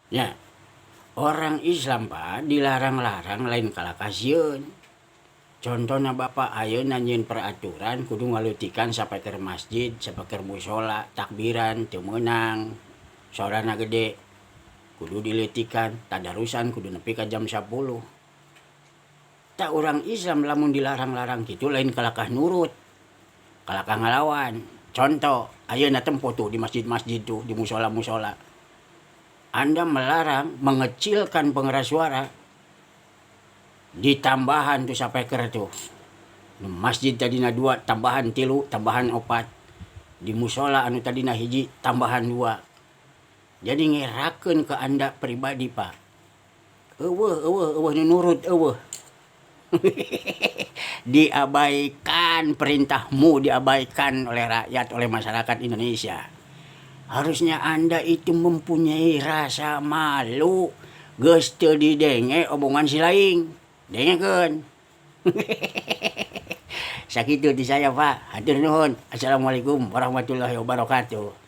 Ya, orang Islam Pak dilarang-larang lain kalakasieun. Contohnya Bapak ayeuna nanyin peraturan kudu ngalutikan sampai ke masjid, sampai ke musola, takbiran teu meunang. Sorana gede kudu diletikan, tadarusan kudu nepi ka jam 10. Tak orang Islam lamun dilarang-larang gitu lain kalakah nurut, kalakah ngalawan. Contoh, ayeuna tempo tuh di masjid-masjid tuh, di musola-musola. Anda melarang mengecilkan pengeras suara, ditambahan tuh sampai ke tuh. Masjid tadina 2 tambahan 3 tambahan 4, di musola anu tadina hiji tambahan 2. Jadi ngerakeun ke Anda pribadi Pak. Eueuh nu nurut eueuh. Diabaikan perintahmu, diabaikan oleh rakyat, oleh masyarakat Indonesia. Harusnya Anda itu mempunyai rasa malu. Geus teu didenge omongan si laing. Dengekeun. Sakitu ti saya Pak. Hatur nuhun. Assalamualaikum warahmatullahi wabarakatuh.